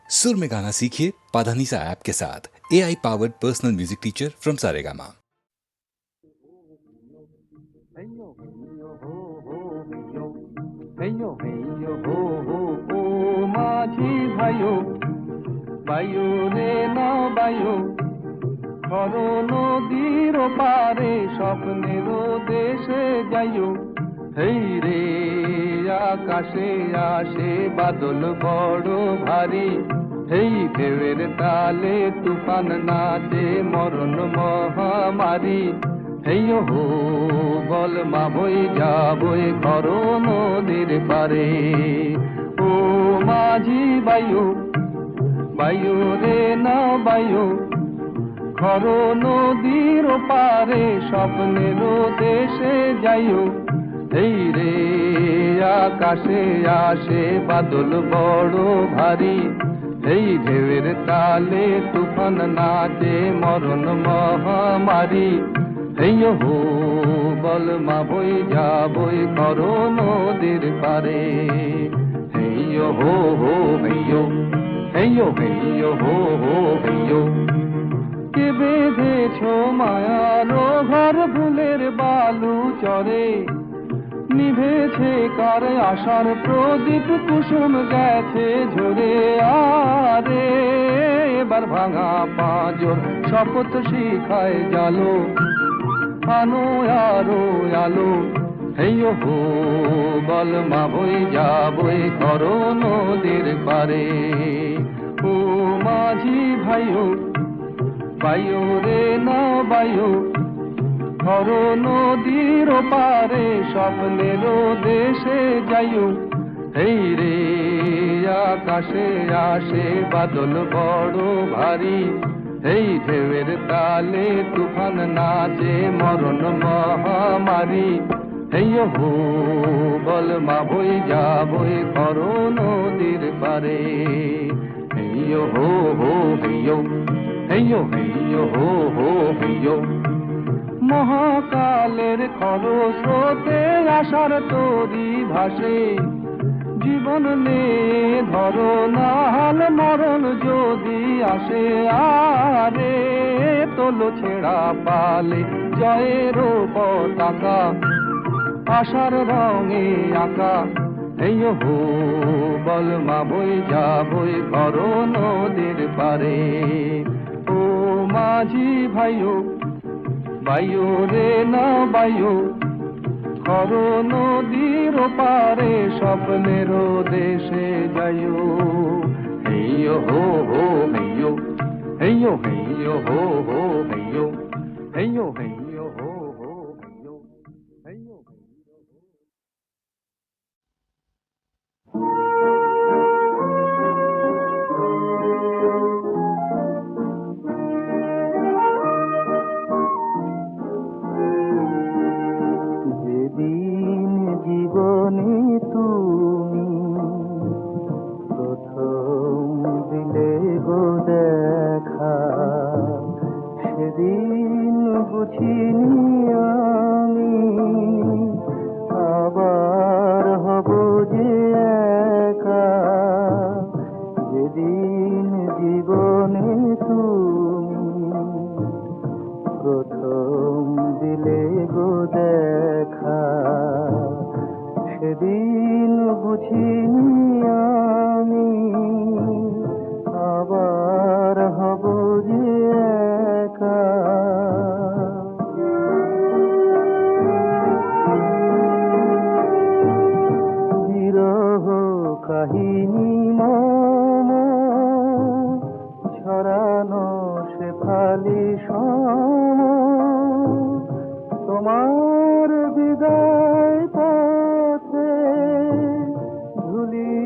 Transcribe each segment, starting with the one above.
सुर में गाना सीखिए पाधानीसा ऐप के साथ। AI powered personal music teacher from Saregama. মাঝি ভাইও বায়ু রে না বায়ু খর নদীর পারে স্বপ্নের দেশে যাইও। হেই রে আকাশে আসে বাদল বড় ভারী, হেই ঢেউয়ের তালে তুফান নাচে মরণ মহামারী। হেই হো বল মা বই যাবই খর নদীর পারে। ও মাঝি বায়ু বায়ু রে না বায়ু খর নদীর পারে স্বপ্নের দেশে যাইও। এই রে আকাশে আসে বাদল বড় ভারী, এই ঢেউয়ের তালে তুফান নাচে মরণ মহামারী। এই হো বল মা বই যাবই খর নদীর পারে। হেইয়ো হো হো হেইয়ো হেইয়ো হেইয়ো হো হো হেইয়ো। কে বেঁধেছ মায়ার ঘর ফুলের বালু চরে, নিভেছে কার আশার প্রদীপ কুসুম গেছে ঝরে। আরে এবার ভাঙা পাঁজর শপথ শিখায় জালো, আনো আরো আলো। হেইয়ো হো বল মা বই যাবই খর নদীর পারে। ও মাঝি ভাইও বায়ু রে না বায়ু খর নদীর পারে স্বপ্নের দেশে যাইও। হেই রে আকাশে আসে বাদল বড় ভারী, এই ঢেউয়ের তালে তুফান নাচে মরণ মহামারী। হেইয়ো হো বল মা বই যাবই খর নদীর পারে। হেইয়ো হো হো হেইয়ো হেইয়ো হেইয়ো হো হো হেইয়ো। মহাকালের খর স্রোতে আশার তরি ভাসে, জীবন নে ধরো না হাল মরণ যদি আসে। আরে তোলো ছেঁড়া পালে জয়ের পতাকা, আশার রঙে আঁকা। হেইয়ো হো বল মা বই যাবই খর নদীর পারে। ও মাঝি ভাইও বায়ু রে না বায়ু খর নদীর পারে স্বপ্নের দেশে যাইও। হেইয়ো হো হো হেইয়ো হেইয়ো হেইয়ো হো হো হেইয়ো হেইয়ো হেইয়ো হো হো হেইয়ো হেইয়ো হেইয়ো। যেদিন জীবনে তুমি প্রথম দিলে গো দেখা, সেদিন বুঝিনি আমি আবার হব যে একা। যেদিন জীবনে তুমি প্রথম দিলে গো দেখা, সেদিন বুঝিনি আমি আবার হব যে একা। বিরহ কাহিনী মম ছড়ানো সে ফালি সম, তোমার বিদায় পথে ধুলি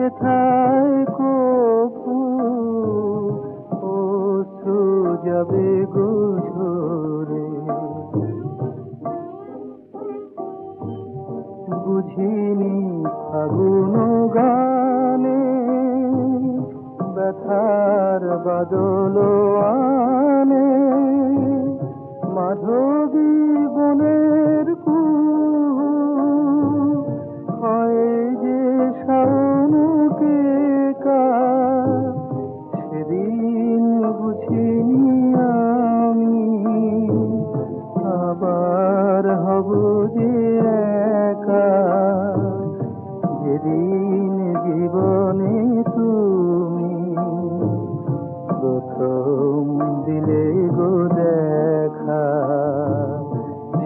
ব্যথায় কপু অশ্রু যাবে গো ঝরে। বুঝিনি ফাগুন গানে ব্যথার বাদল আনে, মাধবী বনের কুহু হয় যে শাওনকে কা, সেদিন বুঝিনি আমি আবার হব যে একা, যেদিন জীবনে তুমি প্রথম দিলে গো দেখা,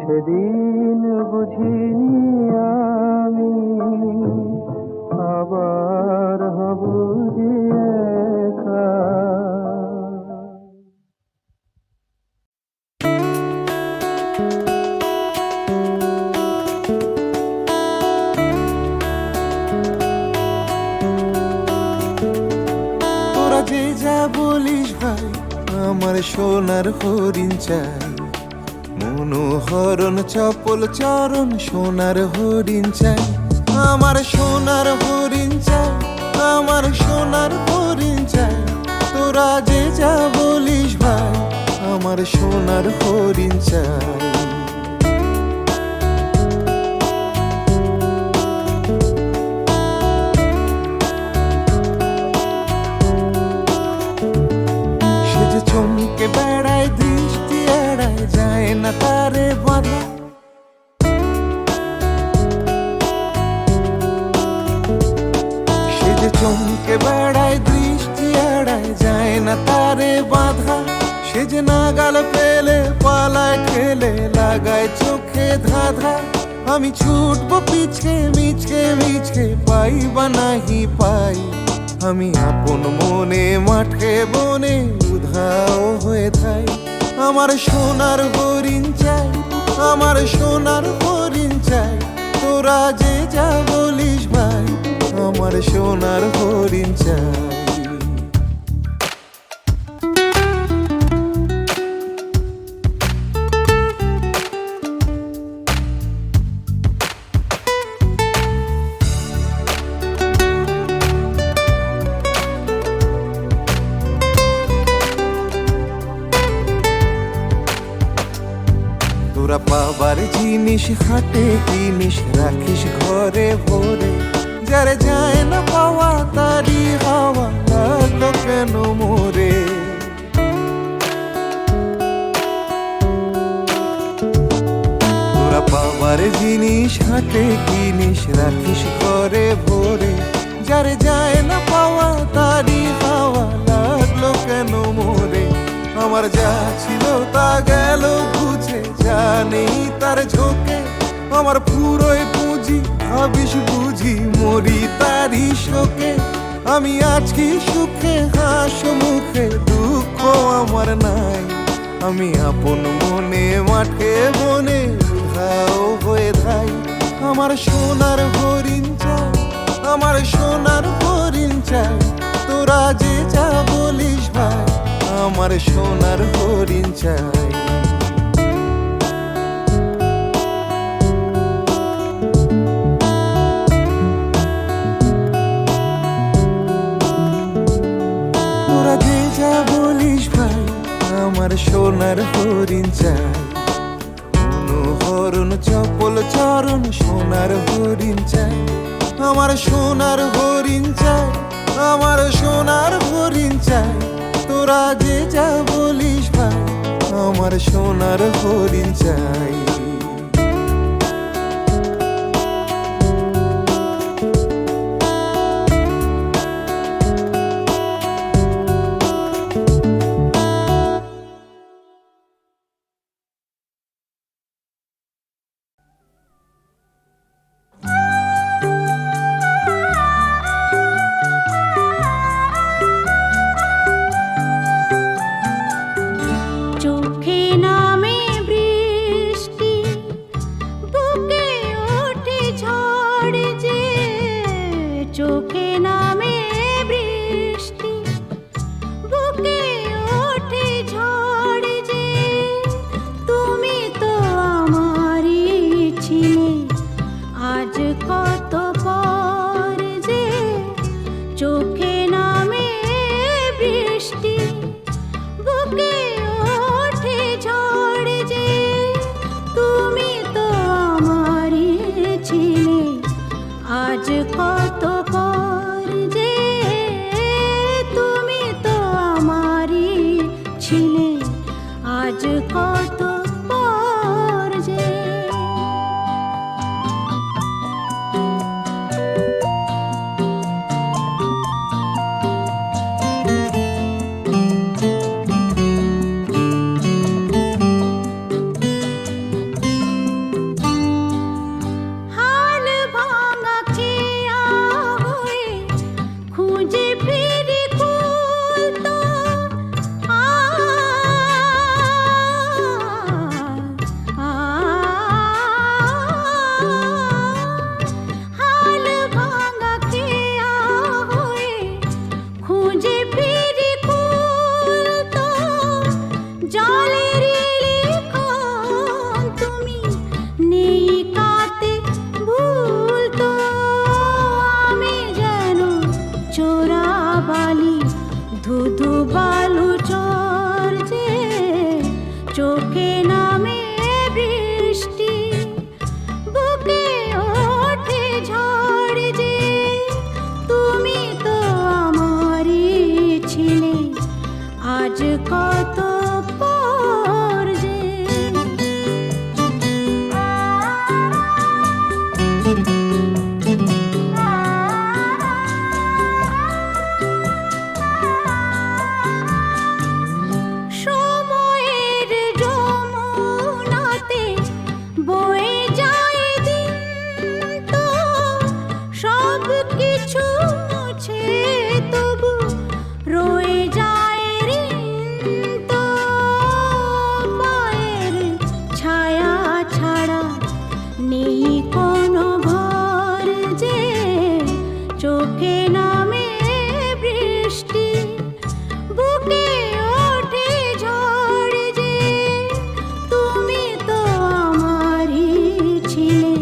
সেদিন বুঝিনি আমি আবার হব যে একা। তোরা যে যা বলিস ভাই, আমার সোনার হরিণ চাই, মনোহরণ চপল চরণ সোনার হরিণ চাই, আমার সোনার হরিণ চাই, আমার সোনার হরিণ চাই। তোরা যে যা বলিস ভাই, আমার সোনার হরিণ চাই। সে যে চমকে বেড়ায়, দৃষ্টি এড়ায়, যায় না তারে বাধা। সে যে চমকে বেড়ায়, দৃষ্টি এড়ায়, যায় না তারে বাধা। সে যে নাগাল পেলে পালায় ঠেলে, লাগায় চোখে ধাঁধা। আমি ছুটবো পিছকে মিছকে মিছকে, পাই বা নাহি পাই। আমি আপন মনে মাঠে বনে উধাও হয়ে থাই। আমার সোনার হরিণ চাই, আমার সোনার হরিণ চাই। তোরা যে যা বলিস ভাই, আমার সোনার হরিণ চাই। তোরা পাবার জিনিস হাটে কিনিস, রাখিস ঘরে ভরে। যারে যায় না পাওয়া তারি হাওয়া লাগলো কেন মোরে। তোরা পাবার জিনিস হাটে কিনিস, রাখিস ঘরে ভরে। যারে যায় না পাওয়া তারি হাওয়া লাগলো কেন মোরে। আমার যা ছিল তা গেল বুঝে, যা নেই তার ঝোঁকে। আমার পুরোই পুঁজি ভাবিস বুঝি, মরি তারি শোকে। আমি আজকে সুখে হাস মুখে, দুঃখ আমার নাই। আমি আপন মনে মাঠে বনে উধাও হয়ে ধাই। আমার সোনার হরিণ চাই, আমার সোনার হরিণ চাই। তোরা যে যা বলিস ভাই, আমার সোনার হরিণ চাই। তোরা যে যা বলিস ভাই, আমার সোনার হরিণ চাই। মনোহরণ চপল চরণ সোনার হরিণ চাই। আমার সোনার হরিণ চাই, আমার সোনার হরিণ চাই। তোরা যে যা বলিস ভাই, আমার সোনার হরিণ চাই। চোখে নামে বৃষ্টি বৃষ্টি বুকে ওঠে ঝড় যে তুমি তো আমারই ছিলে আজ কত পর যে চোখে নামে বৃষ্টি বুকে ওঠে ঝড় যে তুমি তো আমারই ছিলে আজ কত পর যে তুমি তো আমারই ছিলে আজ কত পর যে হাল ভাঙা খেয়া হয়ে খুঁজে ফিরি কুল তো হাল ভাঙা খেয়া হয়ে খুঁজে ফিরি কুল তো জলের লিখন তুমি নেই কাতে ভুল তো আমি যেন চোরা বালি ধুধু বালু চর যে চোখে নামে বৃষ্টি বুকে ওঠে ঝড় যে তুমি তো আমারই ছিলে আজ কত পর যে সময়ের যমুনাতে বয়ে যায় দিন তো সব কিছু মুছে তবু রয়ে যায় ঋণ তো পায়ের ছায়া ছাড়া নেই কোনো ঘর যে চোখে নামে বৃষ্টি বুকে ওঠে ঝড় যে তুমি তো আমারই ছিলে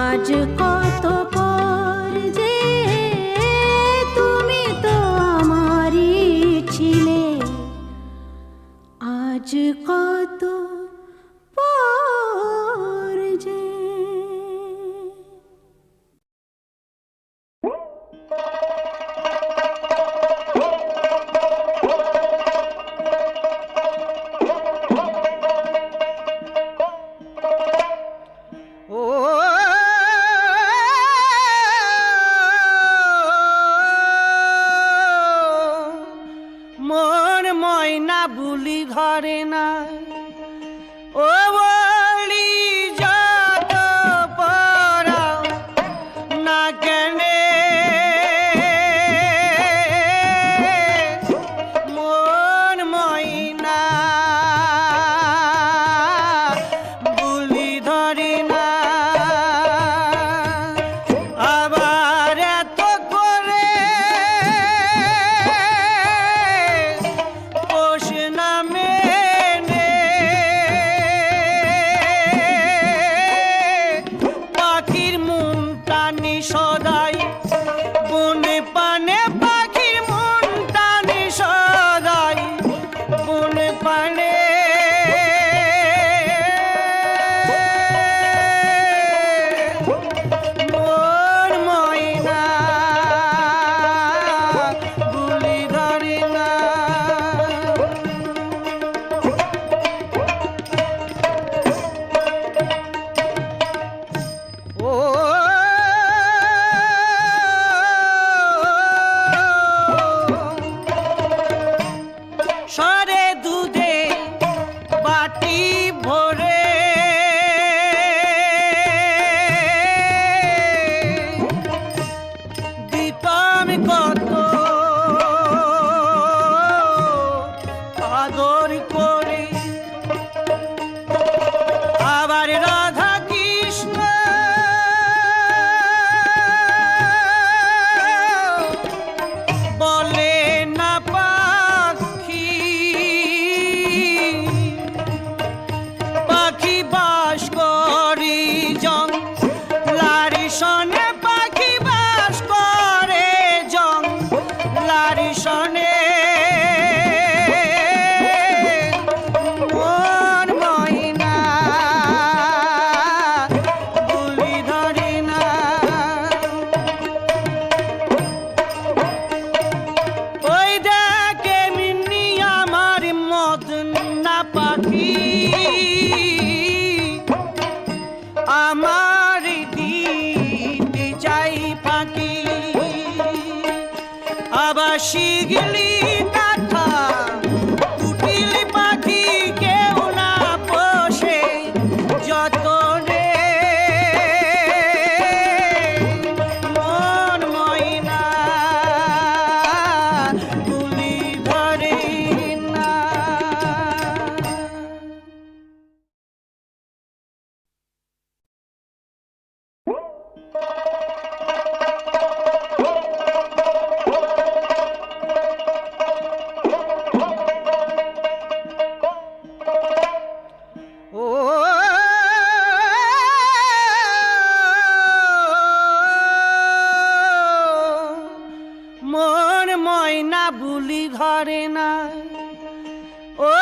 আজ কত পর যে তুমি তো আমারই ছিলে আজ কত পর যে ও মন ময়না বুলি ঘরে না ও বলি যত পরাও না কেনে মন ময়না বুলি ধরি না আবার এত করে পোষ না মেনে পাখির মন টানি সদাই বনে পানে পাখির মন টানি সদাই বনে পানে মোর ময়না বুলি ধরি না ও সরে দুধে বাটি ভরে দিতাম কত আদর করে আবার রাধা কৃষ্ণ আবার শিগলি কাঁথা কুটিলি পাখি কেউ না পোষে যতনে মন ময়না গুলি ধরে না। ও মন ময়না বুলি ঘরে না ও